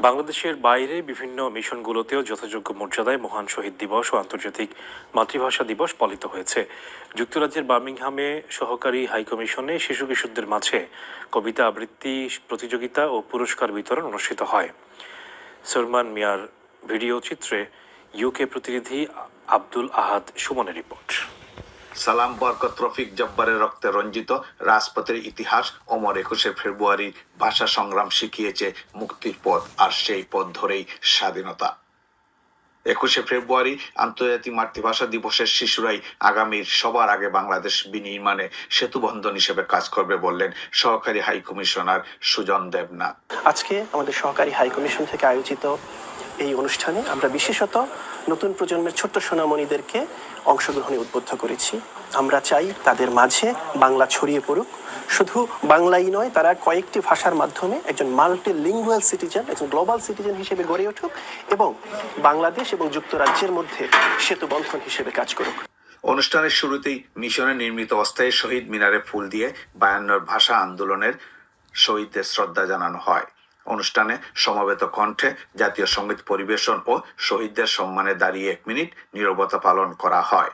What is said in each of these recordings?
বাংলাদেশের বাইরে বিভিন্ন মিশনগুলোতেও যথাযোগ্য মর্যাদায় মহান শহীদ দিবস ও আন্তর্জাতিক মাতৃভাষা দিবস পালিত হয়েছে। যুক্তরাজ্যের বার্মিংহামে সহকারী হাইকমিশনে শিশু কিশোরদের মাঝে কবিতা আবৃত্তি প্রতিযোগিতা ও পুরস্কার বিতরণ অনুষ্ঠিত হয়। সলমান মিয়ার ভিডিও চিত্রে ইউকে প্রতিনিধি আব্দুল আহাদ সুমনের রিপোর্ট। সালাম বরকত রফিক জব্বারের রক্তে রঞ্জিত রাজপথের ইতিহাস ওমর 21শে ফেব্রুয়ারি ভাষা সংগ্রাম শিখিয়েছে মুক্তির পথ, আর সেই পথ ধরেই স্বাধীনতা। 21শে ফেব্রুয়ারি আন্তর্জাতিক মাতৃভাষা দিবসের শিশুরাই আগামীর সবার আগে বাংলাদেশ বিনির্মাণে সেতুবন্ধন হিসেবে কাজ করবে বললেন সহকারী হাই কমিশনার সুজন দেবনাথ। আজকে আমাদের সহকারী হাই কমিশন থেকে আয়োজিত এই অনুষ্ঠানে আমরা বিশেষত নতুন প্রজন্মের ছোট্ট সোনামণিদেরকে অংশগ্রহণে উদ্বুদ্ধ করেছি। আমরা চাই তাদের মাঝে বাংলা ছড়িয়ে পড়ুক। শুধু বাংলাই নয়, তারা কয়েকটি ভাষার মাধ্যমে একজন মাল্টিলিঙ্গুয়াল সিটিজেন, একজন গ্লোবাল সিটিজেন হিসেবে গড়ে উঠুক এবং বাংলাদেশ এবং যুক্তরাজ্যের মধ্যে সেতুবন্ধন হিসেবে কাজ করুক। অনুষ্ঠানের শুরুতেই মিশনে নির্মিত অস্থায়ী শহীদ মিনারে ফুল দিয়ে 52 ভাষা আন্দোলনের শহীদদের শ্রদ্ধা জানানো হয়। অনুষ্ঠানে সমবেত কণ্ঠে জাতীয় সঙ্গীত পরিবেশন ও শহীদদের সম্মানে দাঁড়িয়ে 1 মিনিট নীরবতা পালন করা হয়।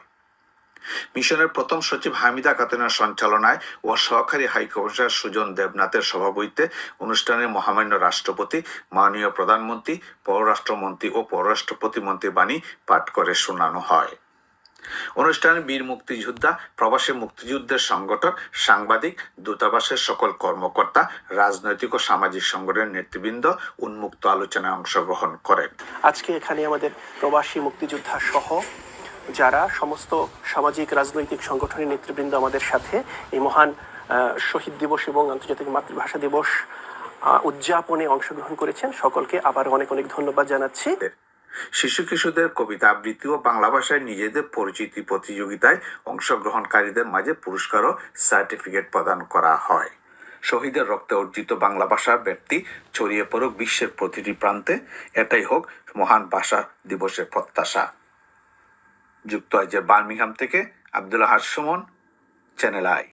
মিশনের প্রথম সচিব হামিদা খাতুনের সঞ্চালনায় ও সহকারী হাইকমিশনার সুজন দেবনাথের সভাপতিত্বে অনুষ্ঠানে মহামান্য রাষ্ট্রপতি, মাননীয় প্রধানমন্ত্রী, পররাষ্ট্রমন্ত্রী ও পররাষ্ট্র প্রতিমন্ত্রী বাণী পাঠ করে শোনানো হয়। অনুষ্ঠানে বীর মুক্তিযোদ্ধা, প্রবাসী মুক্তিযুদ্ধের সংগঠক, সাংবাদিক, দূতাবাসের সকল কর্মকর্তা, রাজনৈতিক ও সামাজিক সংগঠনের নেতৃবৃন্দ উন্মুক্ত আলোচনায় অংশগ্রহণ করেন। আজকে এখানে আমাদের প্রবাসী মুক্তিযোদ্ধা সহ যারা সমস্ত সামাজিক রাজনৈতিক সংগঠনের নেতৃবৃন্দ আমাদের সাথে এই মহান শহীদ দিবস এবং আন্তর্জাতিক মাতৃভাষা দিবস উদযাপনে অংশগ্রহণ করেছেন, সকলকে আবার অনেক অনেক ধন্যবাদ জানাচ্ছি। শিশু কিশোরদের কবিতা আবৃত্তি ও বাংলা ভাষায় নিজেদের পরিচিতি প্রতিযোগিতায় অংশগ্রহণকারীদের মাঝে পুরস্কার ও সার্টিফিকেট প্রদান করা হয়। শহীদের রক্তে অর্জিত বাংলা ভাষার ব্যাপ্তি ছড়িয়ে পড়ুক বিশ্বের প্রতিটি প্রান্তে, এটাই হোক মহান ভাষা দিবসের প্রত্যাশা। যুক্তরাজ্যের বার্মিংহাম থেকে আব্দুল আহাদ সুমন, চ্যানেল আই।